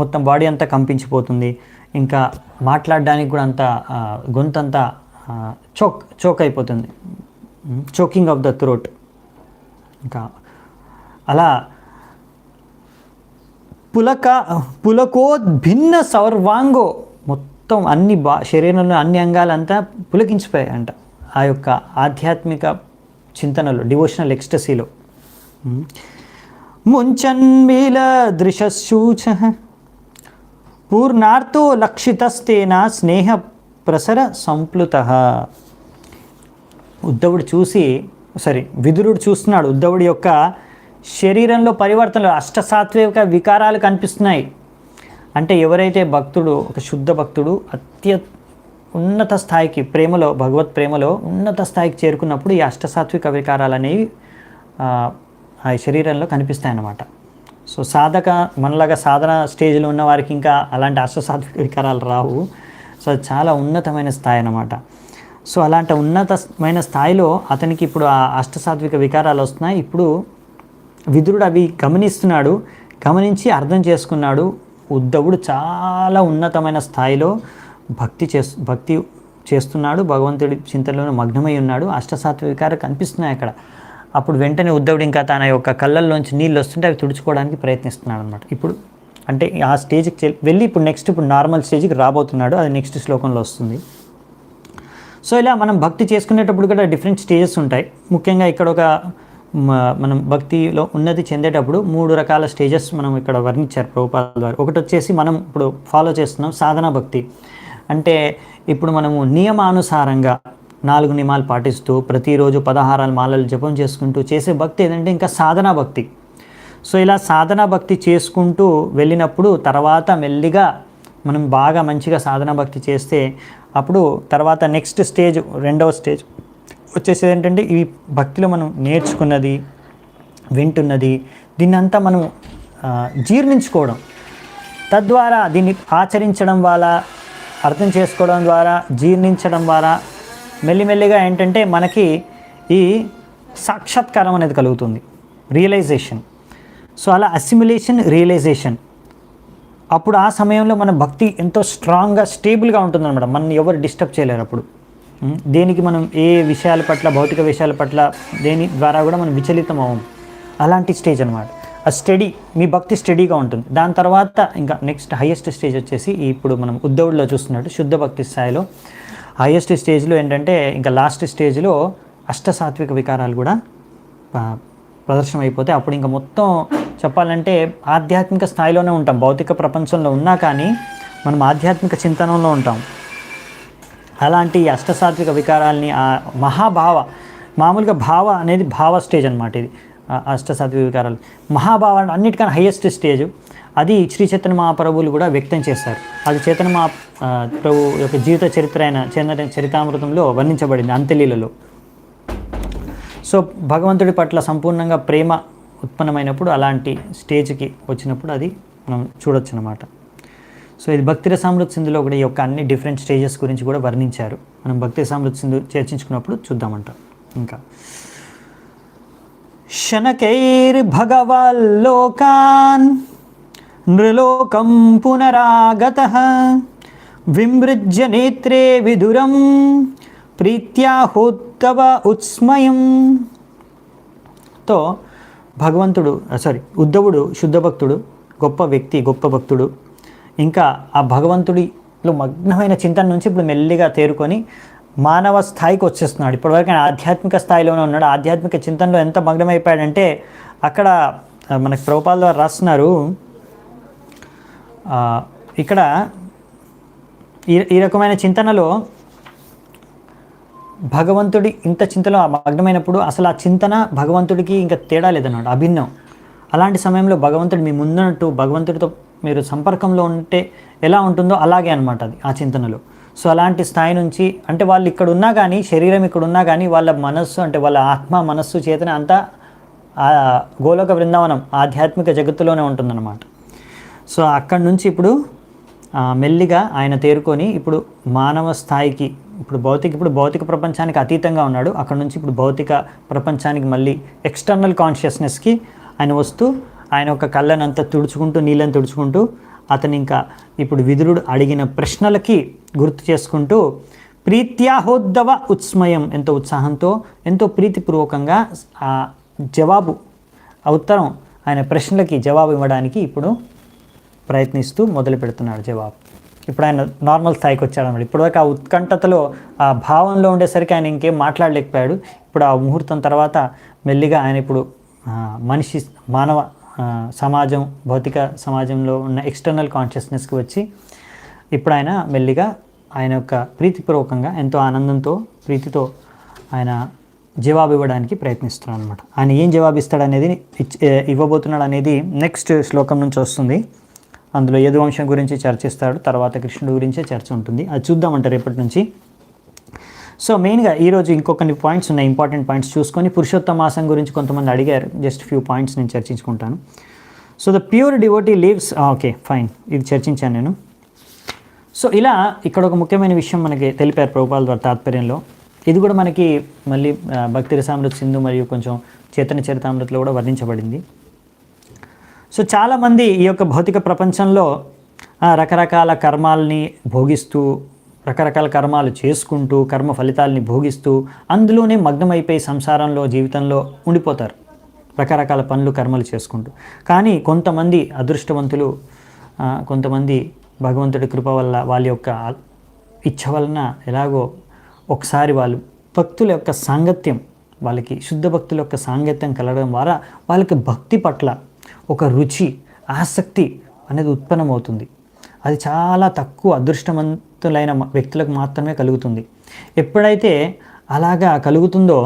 మొత్తం బాడీ అంతా కంపించిపోతుంది. ఇంకా మాట్లాడడానికి కూడా అంతా గొంతంతా చోక్ అయిపోతుంది, చోకింగ్ ఆఫ్ ద థ్రోట్. ఇంకా అలా పులకోద్భిన్న సర్వాంగో, మొత్తం అన్ని శరీరంలో అన్ని అంగాలంతా పులకించిపోయాయి అంట ఆ యొక్క ఆధ్యాత్మిక చింతనలో, డివోషనల్ ఎక్స్టసీలో. ముంచన్మీల దృశూచ పూర్ణార్థో లక్షితస్తేన స్నేహ ప్రసర సంప్లుత. విదురుడు చూస్తున్నాడు ఉద్ధవుడి యొక్క శరీరంలో పరివర్తనలు, అష్టసాత్విక వికారాలు కనిపిస్తున్నాయి. అంటే ఎవరైతే భక్తుడు, ఒక శుద్ధ భక్తుడు ఉన్నత స్థాయికి ప్రేమలో, భగవత్ ప్రేమలో ఉన్నత స్థాయికి చేరుకున్నప్పుడు ఈ అష్టసాత్విక వికారాలు అనేవి ఆ శరీరంలో కనిపిస్తాయన్నమాట. సో మనలాగా సాధన స్టేజ్లో ఉన్న వారికి ఇంకా అలాంటి అష్టసాత్విక వికారాలు రావు. సో అది చాలా ఉన్నతమైన స్థాయి అన్నమాట. సో అలాంటి ఉన్నతమైన స్థాయిలో అతనికి ఇప్పుడు ఆ అష్టసాత్విక వికారాలు వస్తున్నాయి. ఇప్పుడు విదురుడు అవి గమనిస్తున్నాడు, గమనించి అర్థం చేసుకున్నాడు. ఉద్ధవుడు చాలా ఉన్నతమైన స్థాయిలో భక్తి చేస్తున్నాడు, భగవంతుడి చింతనలో మగ్నమై ఉన్నాడు. అష్టసాత్విక వికారాలు కనిపిస్తున్నాయి అక్కడ. అప్పుడు వెంటనే ఉద్ధవుడు ఇంకా తన యొక్క కళ్ళల్లోంచి నీళ్ళు వస్తుంటే అవి తుడుచుకోవడానికి ప్రయత్నిస్తున్నాడు అనమాట. ఇప్పుడు అంటే ఆ స్టేజ్కి వెళ్ళి ఇప్పుడు నార్మల్ స్టేజ్కి రాబోతున్నాడు. అది నెక్స్ట్ శ్లోకంలో వస్తుంది. సో ఇలా మనం భక్తి చేసుకునేటప్పుడు కూడా డిఫరెంట్ స్టేజెస్ ఉంటాయి. ముఖ్యంగా ఇక్కడ మనం భక్తిలో ఉన్నతి చెందేటప్పుడు 3 రకాల స్టేజెస్ మనం ఇక్కడ వర్ణించారు ప్రభుపాదుల ద్వారా. ఒకటి వచ్చేసి మనం ఇప్పుడు ఫాలో చేస్తున్నాం సాధనా భక్తి. అంటే ఇప్పుడు మనము నియమానుసారంగా 4 నియమాలు పాటిస్తూ ప్రతిరోజు 16 మాలలు జపం చేసుకుంటూ చేసే భక్తి ఏదంటే ఇంకా సాధనా భక్తి. సో ఇలా సాధనా భక్తి చేసుకుంటూ వెళ్ళినప్పుడు తర్వాత మెల్లిగా మనం బాగా మంచిగా సాధనా భక్తి చేస్తే అప్పుడు తర్వాత నెక్స్ట్ స్టేజ్, 2వ స్టేజ్ వచ్చేసేది ఏంటంటే ఈ భక్తిలో మనం నేర్చుకున్నది, వింటున్నది దీన్ని అంతా మనం జీర్ణించుకోవడం, తద్వారా దీన్ని ఆచరించడం వల్ల, అర్థం చేసుకోవడం ద్వారా, జీర్ణించడం ద్వారా మెల్లిమెల్లిగా ఏంటంటే మనకి ఈ సాక్షాత్కారం అనేది కలుగుతుంది, రియలైజేషన్. సో అలా అసిమిలేషన్, రియలైజేషన్. అప్పుడు ఆ సమయంలో మన భక్తి ఎంతో స్ట్రాంగ్గా, స్టేబుల్గా ఉంటుందన్నమాట. మనని ఎవరు డిస్టర్బ్ చేయలేరు. అప్పుడు దేనికి మనం ఏ విషయాల పట్ల, భౌతిక విషయాల పట్ల దేని ద్వారా కూడా మనం విచలితం అవ్వం. అలాంటి స్టేజ్ అనమాట. ఆ స్టడీ, మీ భక్తి స్టడీగా ఉంటుంది. దాని తర్వాత ఇంకా నెక్స్ట్ హైయెస్ట్ స్టేజ్ వచ్చేసి ఇప్పుడు మనం ఉద్ధవుడిలో చూస్తున్నట్టు శుద్ధ భక్తి స్థాయిలో హైయెస్ట్ స్టేజ్లో ఏంటంటే ఇంకా లాస్ట్ స్టేజ్లో అష్టసాత్విక వికారాలు కూడా ప్రదర్శన అయిపోతే అప్పుడు ఇంకా మొత్తం చెప్పాలంటే ఆధ్యాత్మిక స్థాయిలోనే ఉంటాం. భౌతిక ప్రపంచంలో ఉన్నా కానీ మనం ఆధ్యాత్మిక చింతనంలో ఉంటాం. అలాంటి అష్టసాత్విక వికారాలని ఆ మహాభావ, మామూలుగా భావ అనేది భావ స్టేజ్ అనమాట. ఇది అష్టసాత్విక వికారాలు మహాభావ అన్నిటికన్నా హైయెస్ట్ స్టేజ్. అది శ్రీ చైతన్య మహాప్రభువులు కూడా వ్యక్తం చేశారు. అది చైతన్య మహాప్రభు యొక్క జీవిత చరిత్ర అయిన చరితామృతంలో వర్ణించబడింది అంత్యలీలలో. సో భగవంతుడి పట్ల సంపూర్ణంగా ప్రేమ ఉత్పన్నమైనప్పుడు అలాంటి స్టేజ్కి వచ్చినప్పుడు అది మనం చూడొచ్చు అన్నమాట. సో ఇది భక్తి రసామృత సింధులో కూడా ఈ యొక్క అన్ని డిఫరెంట్ స్టేజెస్ గురించి కూడా వర్ణించారు. మనం భక్తి రసామృత సింధు చర్చించుకున్నప్పుడు చూద్దామంట. ఇంకా శనకైర్భగవల్లోకాన్ నృలోకం పునరాగతః విమృజ్య నేత్రే విదురం ప్రీత్యాహోత్తవ ఉత్స్మయం. తో ఉద్ధవుడు శుద్ధ భక్తుడు, గొప్ప వ్యక్తి, గొప్ప భక్తుడు. ఇంకా ఆ భగవంతుడిలో మగ్నమైన చింతన నుంచి ఇప్పుడు మెల్లిగా తేరుకొని మానవ స్థాయికి వచ్చేస్తున్నాడు. ఇప్పటివరకు ఆయన ఆధ్యాత్మిక స్థాయిలోనే ఉన్నాడు. ఆధ్యాత్మిక చింతనలో ఎంత మగ్నమైపోయాడంటే అక్కడ మనకి ప్రభుపాదుల ద్వారా రాస్తున్నారు. ఇక్కడ ఈ రకమైన చింతనలో భగవంతుడి ఇంత చింతలో మగ్నమైనప్పుడు అసలు ఆ చింతన భగవంతుడికి ఇంకా తేడా లేదన్నమాట, అభిన్నం. అలాంటి సమయంలో భగవంతుడు మీ ముందున్నట్టు భగవంతుడితో మీరు సంపర్కంలో ఉంటే ఎలా ఉంటుందో అలాగే అనమాట అది ఆ చింతనలో. సో అలాంటి స్థాయి నుంచి అంటే వాళ్ళు ఇక్కడ ఉన్నా కానీ, శరీరం ఇక్కడ ఉన్నా కానీ వాళ్ళ మనస్సు అంటే వాళ్ళ ఆత్మ, మనస్సు, చేతన అంతా గోలోక బృందావనం ఆధ్యాత్మిక జగత్తులోనే ఉంటుందన్నమాట. సో అక్కడి నుంచి ఇప్పుడు మెల్లిగా ఆయన తేరుకొని ఇప్పుడు మానవ స్థాయికి, ఇప్పుడు భౌతిక ప్రపంచానికి అతీతంగా ఉన్నాడు. అక్కడ నుంచి ఇప్పుడు భౌతిక ప్రపంచానికి మళ్ళీ ఎక్స్టర్నల్ కాన్షియస్నెస్కి ఆయన వస్తూ ఆయన ఒక కళ్ళనంతా తుడుచుకుంటూ, నీళ్ళని తుడుచుకుంటూ అతను ఇంకా ఇప్పుడు విదురుడు అడిగిన ప్రశ్నలకి గుర్తు చేసుకుంటూ ప్రీత్యాహోద్దవ ఉత్స్మయం, ఎంతో ఉత్సాహంతో, ఎంతో ప్రీతిపూర్వకంగా జవాబు ఉత్తరం ఆయన ప్రశ్నలకి జవాబు ఇవ్వడానికి ఇప్పుడు ప్రయత్నిస్తూ మొదలు పెడుతున్నాడు జవాబు. ఇప్పుడు ఆయన నార్మల్ స్థాయికి వచ్చాడన్నమాట. ఇప్పటివరకు ఆ ఉత్కంఠతలో ఆ భావంలో ఉండేసరికి ఆయన ఇంకేం మాట్లాడలేకపోయాడు. ఇప్పుడు ఆ ముహూర్తం తర్వాత మెల్లిగా ఆయన ఇప్పుడు మానవ సమాజం, భౌతిక సమాజంలో ఉన్న ఎక్స్టర్నల్ కాన్షియస్నెస్కి వచ్చి ఇప్పుడు ఆయన మెల్లిగా ఆయన యొక్క ప్రీతిపూర్వకంగా ఎంతో ఆనందంతో ప్రీతితో ఆయన జవాబు ఇవ్వడానికి ప్రయత్నిస్తున్నాడు అనమాట. ఆయన ఏం జవాబిస్తాడు అనేది ఇవ్వబోతున్నాడు అనేది నెక్స్ట్ శ్లోకం నుంచి వస్తుంది. అందులో యదువంశం గురించి చర్చిస్తాడు, తర్వాత కృష్ణుడి గురించే చర్చ ఉంటుంది. అది చూద్దామంటారు రేపటి నుంచి. సో మెయిన్గా ఈరోజు ఇంకొన్ని పాయింట్స్ ఉన్నాయి, ఇంపార్టెంట్ పాయింట్స్ చూసుకొని పురుషోత్తమ మాసం గురించి కొంతమంది అడిగారు. జస్ట్ ఫ్యూ పాయింట్స్ నేను చర్చించుకుంటాను. So the pure devotee leaves, okay fine, ఇది చర్చించాను నేను. సో ఇలా ఇక్కడ ఒక ముఖ్యమైన విషయం మనకి తెలిపారు ప్రభుపాల ద్వారా తాత్పర్యంలో. ఇది కూడా మనకి మళ్ళీ భక్తి రసామృత సింధు మరియు కొంచెం చైతన్య చరితామృతలో కూడా వర్ణించబడింది. సో చాలామంది ఈ యొక్క భౌతిక ప్రపంచంలో రకరకాల కర్మాలని భోగిస్తూ, రకరకాల కర్మాలు చేసుకుంటూ, కర్మ ఫలితాలని భోగిస్తూ అందులోనే మగ్నమైపోయి సంసారంలో జీవితంలో ఉండిపోతారు, రకరకాల పనులు కర్మలు చేసుకుంటూ. కానీ కొంతమంది అదృష్టవంతులు, కొంతమంది భగవంతుడి కృప వల్ల వాళ్ళ యొక్క ఇచ్ఛ వలన ఎలాగో ఒకసారి వాళ్ళు భక్తుల యొక్క సాంగత్యం, వాళ్ళకి శుద్ధ భక్తుల యొక్క సాంగత్యం కలగడం ద్వారా వాళ్ళకి భక్తి పట్ల ఒక రుచి, ఆసక్తి అనేది ఉత్పన్నమవుతుంది. అది చాలా తక్కువ అదృష్టవంతులైన వ్యక్తులకు మాత్రమే కలుగుతుంది. ఎప్పుడైతే అలాగా కలుగుతుందో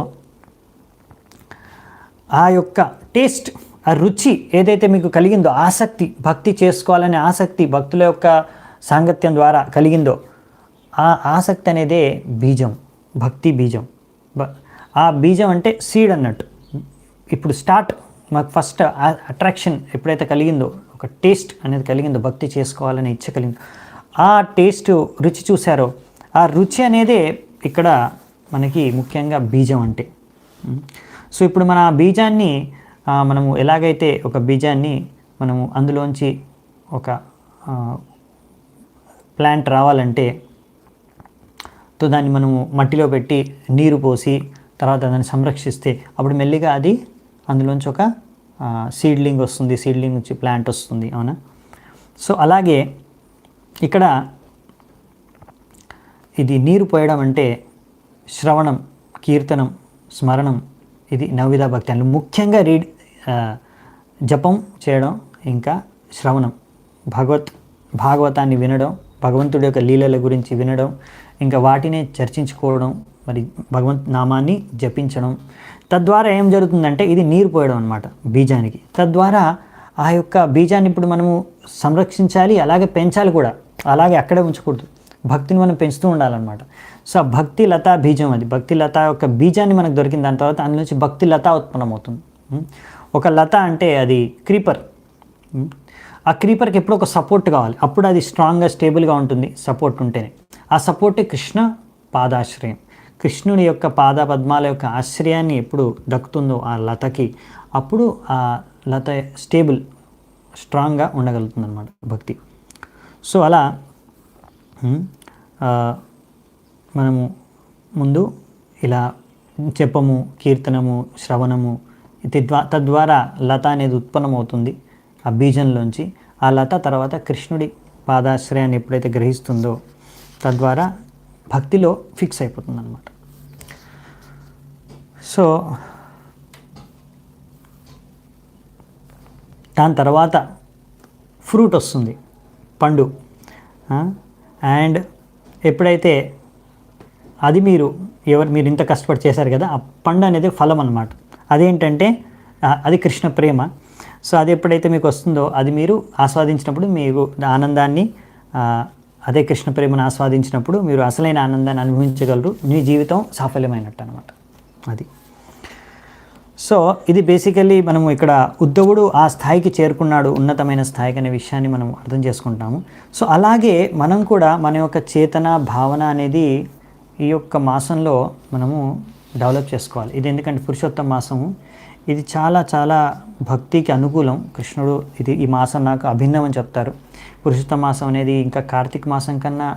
ఆ యొక్క టేస్ట్, ఆ రుచి ఏదైతే మీకు కలిగిందో, ఆసక్తి, భక్తి చేసుకోవాలనే ఆసక్తి భక్తుల యొక్క సాంగత్యం ద్వారా కలిగిందో, ఆ ఆసక్తి అనేదే బీజం, భక్తి బీజం. ఆ బీజం అంటే సీడ్ అన్నట్టు. ఇప్పుడు స్టార్ట్ మాకు ఫస్ట్ అట్రాక్షన్ ఎప్పుడైతే కలిగిందో, ఒక టేస్ట్ అనేది కలిగిందో, భక్తి చేసుకోవాలనే ఇచ్చ కలిగిందో, ఆ టేస్ట్ రుచి చూసారో, ఆ రుచి అనేదే ఇక్కడ మనకి ముఖ్యంగా బీజం అంటే. సో ఇప్పుడు మన బీజాన్ని మనము ఎలాగైతే ఒక బీజాన్ని మనము అందులోంచి ఒక ప్లాంట్ రావాలంటే దాన్ని మనము మట్టిలో పెట్టి నీరు పోసి తర్వాత దాన్ని సంరక్షిస్తే అప్పుడు మెల్లిగా అది అందులోంచి ఒక సీడ్లింగ్ వస్తుంది, సీడ్లింగ్ నుంచి ప్లాంట్ వస్తుంది, అవునా? సో అలాగే ఇక్కడ ఇది నీరు పోయడం అంటే శ్రవణం, కీర్తనం, స్మరణం, ఇది నవవిధ భక్తి అంటే ముఖ్యంగా జపం చేయడం, ఇంకా శ్రవణం, భాగవతాన్ని వినడం, భగవంతుడి యొక్క లీలల గురించి వినడం, ఇంకా వాటినే చర్చించుకోవడం, మరి భగవంత్ నామాన్ని జపించడం. తద్వారా ఏం జరుగుతుందంటే ఇది నీరు పోయడం అనమాట బీజానికి. తద్వారా ఆ యొక్క బీజాన్ని ఇప్పుడు మనము సంరక్షించాలి, అలాగే పెంచాలి కూడా, అలాగే అక్కడే ఉంచకూడదు. భక్తిని మనం పెంచుతూ ఉండాలన్నమాట. సో భక్తి లతా బీజం, అది భక్తి లత యొక్క బీజాన్ని మనకు దొరికిన దాని తర్వాత అందులో నుంచి భక్తి లత ఉత్పన్నమవుతుంది. ఒక లత అంటే అది క్రీపర్. ఆ క్రీపర్కి ఎప్పుడు ఒక సపోర్ట్ కావాలి, అప్పుడు అది స్ట్రాంగ్గా స్టేబుల్గా ఉంటుంది, సపోర్ట్ ఉంటేనే. ఆ సపోర్టే కృష్ణ పాదాశ్రయం. కృష్ణుని యొక్క పాద పద్మాల యొక్క ఆశ్రయాన్ని ఎప్పుడు దక్కుతుందో ఆ లతకి, అప్పుడు ఆ లత స్టేబుల్, స్ట్రాంగ్గా ఉండగలుగుతుంది అన్నమాట భక్తి. సో అలా మనము ముందు ఇలా జపము, కీర్తనము, శ్రవణము, తద్వారా లత అనేది ఉత్పన్నమవుతుంది ఆ బీజంలోంచి. ఆ లత తర్వాత కృష్ణుడి పాదాశ్రయాన్ని ఎప్పుడైతే గ్రహిస్తుందో తద్వారా భక్తిలో ఫిక్స్ అయిపోతుంది అన్నమాట. సో దాని తర్వాత ఫ్రూట్ వస్తుంది, పండు. అండ్ ఎప్పుడైతే అది మీరు ఇంత కష్టపడి చేశారు కదా, ఆ పండు అనేది ఫలం అన్నమాట. అదేంటంటే అది కృష్ణ ప్రేమ. సో అది ఎప్పుడైతే మీకు వస్తుందో అది మీరు ఆస్వాదించినప్పుడు మీరు ఆనందాన్ని, అదే కృష్ణ ప్రేమను ఆస్వాదించినప్పుడు మీరు అసలైన ఆనందాన్ని అనుభవించగలరు, మీ జీవితం సాఫల్యమైనట్టు అనమాట. అది సో ఇది బేసికల్లీ మనము ఇక్కడ ఉద్ధవుడు ఆ స్థాయికి చేరుకున్నాడు, ఉన్నతమైన స్థాయికి అనే విషయాన్ని మనం అర్థం చేసుకుంటాము. సో అలాగే మనం కూడా మన యొక్క చేతన భావన అనేది ఈ యొక్క మాసంలో మనము డెవలప్ చేసుకోవాలి. ఇది ఎందుకంటే పురుషోత్తమ మాసము, ఇది చాలా చాలా భక్తికి అనుకూలం. కృష్ణుడు ఈ మాసం నాకు అభిన్నం అని చెప్తారు. పురుషోత్తమ మాసం అనేది ఇంకా కార్తీక మాసం కన్నా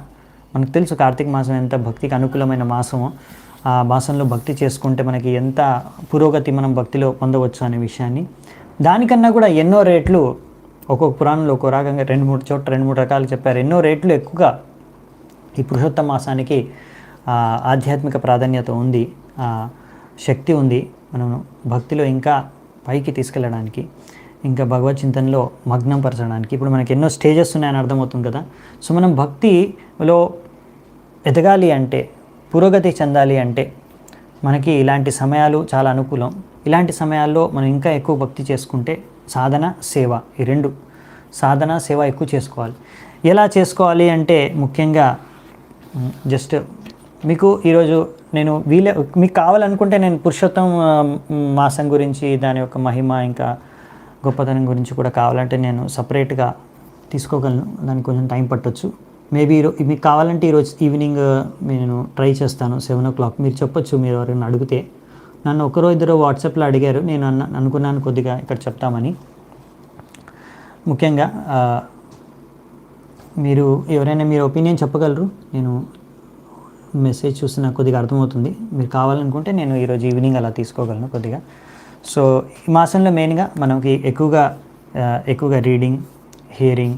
మనకు తెలుసు కార్తీక మాసం ఎంత భక్తికి అనుకూలమైన మాసమో. ఆ మాసంలో భక్తి చేసుకుంటే మనకి ఎంత పురోగతి మనం భక్తిలో పొందవచ్చు అనే విషయాన్ని, దానికన్నా కూడా ఎన్నో రేట్లు ఒక్కొక్క పురాణంలో ఒక్కో రకంగా 2-3 రకాలు చెప్పారు. ఎన్నో రేట్లు ఎక్కువగా ఈ పురుషోత్తమ మాసానికి ఆధ్యాత్మిక ప్రాధాన్యత ఉంది, శక్తి ఉంది. మనం భక్తిలో ఇంకా పైకి తీసుకెళ్ళడానికి, ఇంకా భగవత్ చింతనలో మగ్నం పరచడానికి. ఇప్పుడు మనకి ఎన్నో స్టేజెస్ ఉన్నాయని అర్థమవుతుంది కదా. సో మనం భక్తిలో ఎదగాలి అంటే, పురోగతి చెందాలి అంటే మనకి ఇలాంటి సమయాలు చాలా అనుకూలం. ఇలాంటి సమయాల్లో మనం ఇంకా ఎక్కువ భక్తి చేసుకుంటే సాధన, సేవ, ఈ రెండు, సాధన సేవ ఎక్కువ చేసుకోవాలి. ఎలా చేసుకోవాలి అంటే ముఖ్యంగా జస్ట్ మీకు ఈరోజు నేను మీకు కావాలనుకుంటే నేను పురుషోత్తమ మాసం గురించి, దాని యొక్క మహిమ ఇంకా గొప్పతనం గురించి కూడా కావాలంటే నేను సపరేట్గా తీసుకోగలను. దానికి కొంచెం టైం పట్టొచ్చు. మేబీ మీకు కావాలంటే ఈరోజు ఈవినింగ్ నేను ట్రై చేస్తాను 7 o'clock. మీరు చెప్పొచ్చు, మీరు ఎవరైనా అడిగితే. నన్ను ఒకరో ఇద్దరు వాట్సాప్లో అడిగారు, నేను అనుకున్నాను కొద్దిగా ఇక్కడ చెప్తామని. ముఖ్యంగా మీరు ఎవరైనా మీరు ఒపీనియన్ చెప్పగలరు. నేను మెసేజ్ చూసి నాకు కొద్దిగా అర్థమవుతుంది. మీరు కావాలనుకుంటే నేను ఈరోజు ఈవినింగ్ అలా తీసుకోగలను కొద్దిగా. సో ఈ మాసంలో మెయిన్గా మనకి ఎక్కువగా రీడింగ్, హియరింగ్,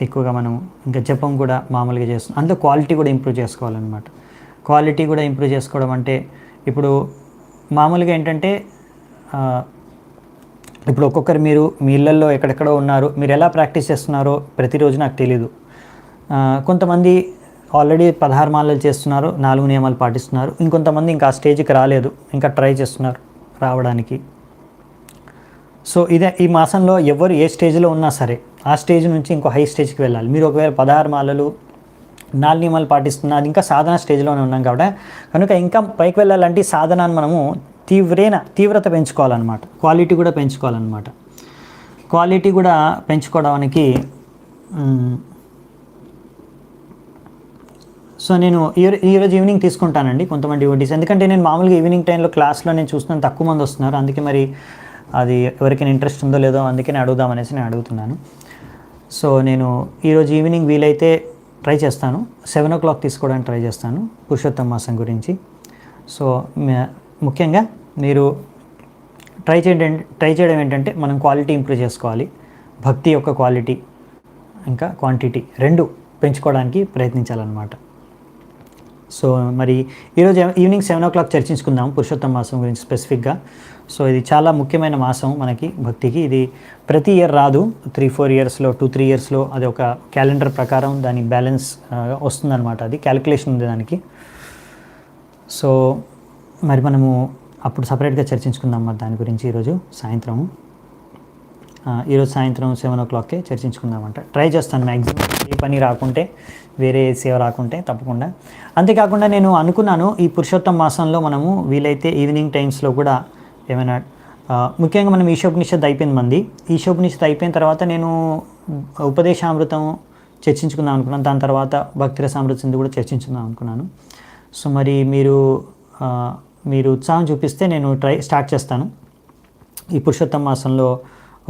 ఎక్కువగా మనం ఇంకా జపం కూడా మామూలుగా చేస్తాం. అందులో క్వాలిటీ కూడా ఇంప్రూవ్ చేసుకోవాలన్నమాట. క్వాలిటీ కూడా ఇంప్రూవ్ చేసుకోవడం అంటే ఇప్పుడు మామూలుగా ఏంటంటే ఇప్పుడు ఒక్కొక్కరు మీరు మీ ఇళ్ళల్లో ఎక్కడెక్కడో ఉన్నారు, మీరు ఎలా ప్రాక్టీస్ చేస్తున్నారో ప్రతిరోజు నాకు తెలీదు. కొంతమంది ఆల్రెడీ 16 మాలలు చేస్తున్నారు, 4 నియమాలు పాటిస్తున్నారు. ఇంకొంతమంది ఇంకా ఆ స్టేజ్కి రాలేదు, ఇంకా ట్రై చేస్తున్నారు రావడానికి. సో ఈ మాసంలో ఎవరు ఏ స్టేజ్లో ఉన్నా సరే ఆ స్టేజ్ నుంచి ఇంకో హై స్టేజ్కి వెళ్ళాలి. మీరు ఒకవేళ 16 మాలలు 4 నియమాలు పాటిస్తున్నారు, ఇంకా సాధన స్టేజ్లోనే ఉన్నాం కాబట్టి కనుక ఇంకా పైకి వెళ్ళాలంటే సాధనాన్ని మనము తీవ్రత పెంచుకోవాలన్నమాట. క్వాలిటీ కూడా పెంచుకోవాలన్నమాట. క్వాలిటీ కూడా పెంచుకోవడానికి సో నేను ఈరోజు ఈవినింగ్ తీసుకుంటానండి కొంతమంది డివోటీస్. ఎందుకంటే నేను మామూలుగా ఈవినింగ్ టైంలో క్లాస్లో నేను చూస్తున్నాను తక్కువ మంది వస్తున్నారు. అందుకే మరి అది ఎవరికైనా ఇంట్రెస్ట్ ఉందో లేదో అందుకే నేను అడుగుదామనేసి నేను అడుగుతున్నాను. సో నేను ఈరోజు ఈవినింగ్ వీలైతే ట్రై చేస్తాను, 7 o'clock తీసుకోవడానికి ట్రై చేస్తాను పురుషోత్తమ మాసం గురించి. సో ముఖ్యంగా మీరు ట్రై చేయడం ఏంటంటే మనం క్వాలిటీ ఇంప్రూవ్ చేసుకోవాలి. భక్తి యొక్క క్వాలిటీ ఇంకా క్వాంటిటీ రెండు పెంచుకోవడానికి ప్రయత్నించాలన్నమాట. సో మరి ఈరోజు ఈవినింగ్ 7 o'clock చర్చించుకుందాం పురుషోత్తమ మాసం గురించి స్పెసిఫిక్గా. సో ఇది చాలా ముఖ్యమైన మాసం మనకి భక్తికి. ఇది ప్రతి ఇయర్ రాదు, 3-4 yearsలో 2-3 yearsలో అది ఒక క్యాలెండర్ ప్రకారం దాని బ్యాలెన్స్ వస్తుందన్నమాట. అది క్యాలిక్యులేషన్ ఉంది దానికి. సో మరి మనము అప్పుడు సపరేట్గా చర్చించుకుందాం మరి దాని గురించి ఈరోజు సాయంత్రం 7 o'clockకే చర్చించుకుందామంట. ట్రై చేస్తాను మ్యాక్సిమం, ఏ పని రాకుంటే వేరే సేవ రాకుంటే తప్పకుండా. అంతేకాకుండా నేను అనుకున్నాను ఈ పురుషోత్తమ మాసంలో మనము వీలైతే ఈవినింగ్ టైమ్స్లో కూడా ఏమైనా ముఖ్యంగా మనం ఈశోపనిషత్ అయిపోయింది మంది. ఈశోపనిషత్ అయిపోయిన తర్వాత నేను ఉపదేశామృతం చర్చించుకుందాం అనుకున్నాను. దాని తర్వాత భక్తిరసామృత సింధు కూడా చర్చించుకుందాం అనుకున్నాను. సో మరి మీరు ఉత్సాహం చూపిస్తే నేను స్టార్ట్ చేస్తాను. ఈ పురుషోత్తమ మాసంలో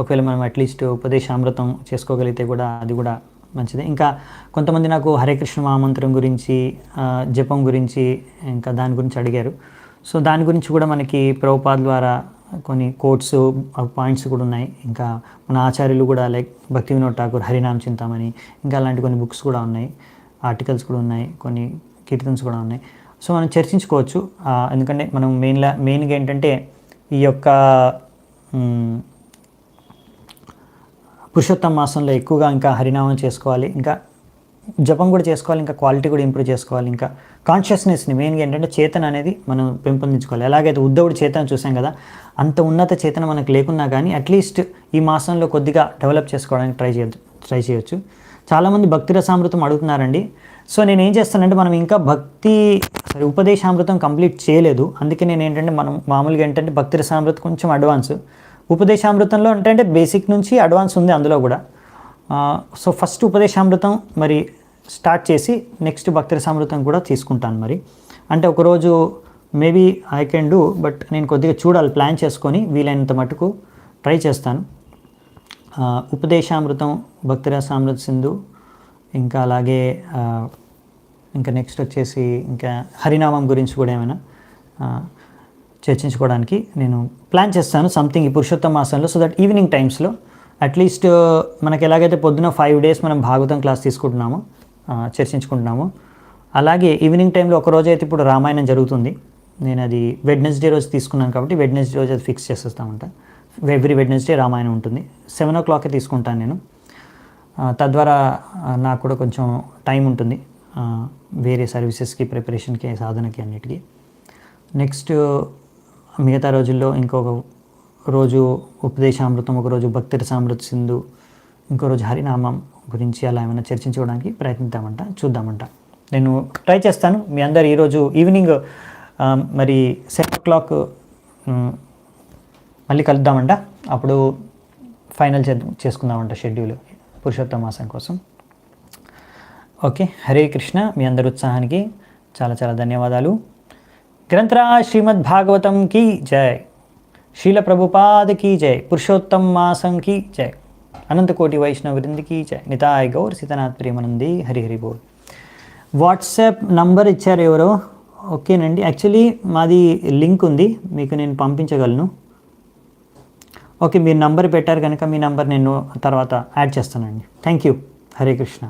ఒకవేళ మనం అట్లీస్ట్ ఉపదేశామృతం చేసుకోగలిగితే కూడా అది కూడా మంచిదే. ఇంకా కొంతమంది నాకు హరే కృష్ణ మహామంత్రం గురించి, జపం గురించి, ఇంకా దాని గురించి అడిగారు. సో దాని గురించి కూడా మనకి ప్రభుపాద ద్వారా కొన్ని కోట్స్ పాయింట్స్ కూడా ఉన్నాయి. ఇంకా మన ఆచార్యులు కూడా లైక్ భక్తి వినోద్ ఠాకూర్ హరినామ్ చింతామణి, ఇంకా అలాంటి కొన్ని బుక్స్ కూడా ఉన్నాయి, ఆర్టికల్స్ కూడా ఉన్నాయి, కొన్ని కీర్తన్స్ కూడా ఉన్నాయి. సో మనం చర్చించుకోవచ్చు. ఎందుకంటే మనం మెయిన్గా ఏంటంటే ఈ యొక్క పురుషోత్తమ మాసంలో ఎక్కువగా ఇంకా హరినామం చేసుకోవాలి, ఇంకా జపం కూడా చేసుకోవాలి, ఇంకా క్వాలిటీ కూడా ఇంప్రూవ్ చేసుకోవాలి. ఇంకా కాన్షియస్నెస్ని మెయిన్గా ఏంటంటే చేతన అనేది మనం పెంపొందించుకోవాలి. ఎలాగైతే ఉద్ధవుడు చేతన చూసాం కదా, అంత ఉన్నత చేతన మనకు లేకున్నా కానీ అట్లీస్ట్ ఈ మాసంలో కొద్దిగా డెవలప్ చేసుకోవడానికి ట్రై చేయొచ్చు. చాలామంది భక్తి రసామృతం అడుగుతున్నారండి. సో నేను ఏం చేస్తానంటే మనం ఇంకా ఉపదేశామృతం కంప్లీట్ చేయలేదు. అందుకే నేను ఏంటంటే మనం మామూలుగా ఏంటంటే భక్తి రసామృతం కొంచెం అడ్వాన్స్, ఉపదేశామృతంలో అంటే బేసిక్ నుంచి అడ్వాన్స్ ఉంది అందులో కూడా. సో ఫస్ట్ ఉపదేశామృతం మరి స్టార్ట్ చేసి నెక్స్ట్ భక్తి రసామృతం కూడా తీసుకుంటాను. మరి అంటే ఒకరోజు maybe I can do, but నేను కొద్దిగా చూడాలి, ప్లాన్ చేసుకొని వీలైనంత మటుకు ట్రై చేస్తాను. ఉపదేశామృతం, భక్తి రసామృత సింధు, ఇంకా అలాగే ఇంకా నెక్స్ట్ వచ్చేసి ఇంకా హరినామం గురించి కూడా ఏమైనా చర్చించుకోవడానికి నేను ప్లాన్ చేస్తాను సంథింగ్ ఈ పురుషోత్తమ మాసంలో. సో దట్ ఈవినింగ్ టైమ్స్లో అట్లీస్ట్ మనకి ఎలాగైతే పొద్దున 5 days మనం భాగవతం క్లాస్ తీసుకుంటున్నామో చర్చించుకుంటున్నాము, అలాగే ఈవినింగ్ టైంలో ఒక రోజు అయితే ఇప్పుడు రామాయణం జరుగుతుంది. నేను అది వెడ్నెస్డే రోజు తీసుకున్నాను కాబట్టి వెడ్నెస్డే రోజు అది ఫిక్స్ చేసేస్తామంట. ఎవ్రీ వెడ్నెస్డే రామాయణం ఉంటుంది. 7 o'clock తీసుకుంటాను నేను. తద్వారా నాకు కూడా కొంచెం టైం ఉంటుంది వేరే సర్వీసెస్కి, ప్రిపరేషన్కి, సాధనకి, అన్నిటికీ. నెక్స్ట్ మిగతా రోజుల్లో ఇంకొక రోజు ఉపదేశామృతం, ఒక రోజు భక్తి రసామృత సింధు, ఇంకో రోజు హరినామం గురించి అలా ఏమైనా చర్చించుకోవడానికి ప్రయత్నిద్దామంట, చూద్దామంట. నేను ట్రై చేస్తాను. మీ అందరు ఈరోజు ఈవినింగ్ మరి 7 o'clock మళ్ళీ కలుద్దామంట. అప్పుడు ఫైనల్ చేసుకుందామంట షెడ్యూల్ పురుషోత్తమ మాసం కోసం. ఓకే, హరే కృష్ణ. మీ అందరి ఉత్సాహానికి చాలా చాలా ధన్యవాదాలు. గ్రంథరాజ్ శ్రీమద్ భాగవతం की जय, शील प्रभुपाद की जय, पुरुषोत्तम मासं की जय, अनंत कोटि वैष्णव वृंद की जय, निताय गौर सीतानाथ प्रेमानंदी, हरि हरि बोल. వాట్సాప్ నంబర్ ఇచ్చారు ఎవరో. ఓకేనండి, యాక్చువల్లీ మాది లింక్ ఉంది, మీకు నేను పంపించగలను. ఓకే, మీరు నంబర్ పెట్టారు కనుక మీ నంబర్ నేను తర్వాత యాడ్ చేస్తానండి. Thank you. హరే కృష్ణ.